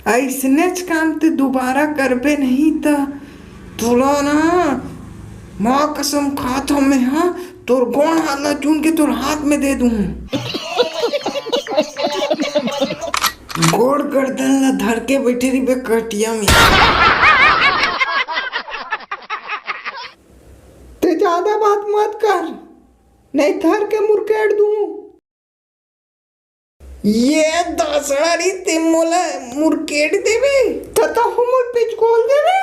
ऐसनेच काम ते दोबारा करबे नहीं था थोड़ा ना माँ कसम खात हूँ मैं। हाँ तोर गोण हाला चुन के तोर हाथ में दे दूँ। गोड़ गर्दन ला धर के बैठे रही बे कटिया में। ते ज्यादा बात मत कर नहीं धर के मुरकेट दूँ। ये दसड़ी ते मोला मुरकेट देवे तथा हमर पिच खोल देवे।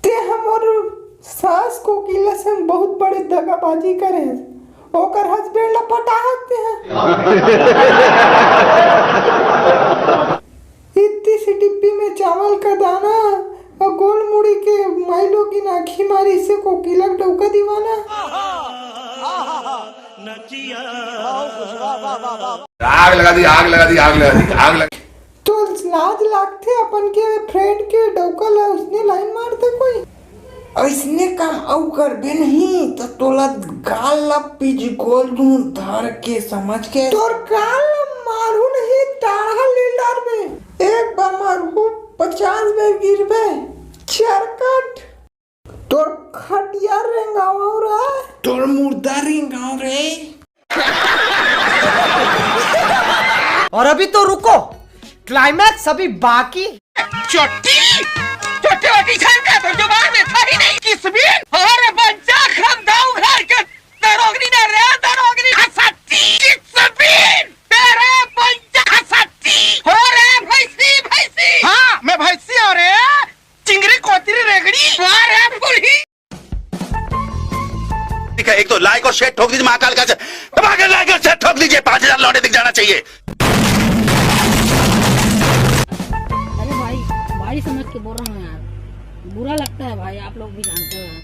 ते हमर सास को किला से बहुत बड़े दगाबाजी करे ओकर हस्बैंड ला पटाते हैं। इतनी सी डिब्बी में चावल का दाना और गोल मुड़ी के माइलो की नाखी मारी से कोकिला डौका दीवाना। आग लगा दी आग लगा दी आग लगा दी आग लगा। तो लाज लागते अपन के फ्रेंड के डौका ला उसने लाइन मारते कोई ऐसने काम औ करबे नहीं तो तोला गाल ला पीछ गोल दूं धर के समझ के। तोर गाल मारू नहीं टाढ़ा ले डालबे एक बार मारू 50 बार गिरबे चरकट तोर खटिया रेंगाव रे तोर मुर्दा रेंगाव रे। और अभी तो रुको क्लाइमैक्स अभी बाकी। चोटी वाटी छानका तो जुबान में था ही नहीं किस भी अरे बच्चा खम दाऊ घर के दरोगनी ना रे दरोगनी हसती किस भी तेरे बच्चा हसती हो रे भैंसी हाँ मैं भैंसी हो रे चिंगरी कोतरी रेगड़ी अरे बुढ़ी। ठीक है एक तो लाइक और शेयर ठोक दीजिए महाकाल का धमाके लाइक और शेयर ठोक दीजिए 5000 लौटे दिख जाना चाहिए। भाई समझ के बोल रहा हूँ यार बुरा लगता है भाई आप लोग भी जानते हो।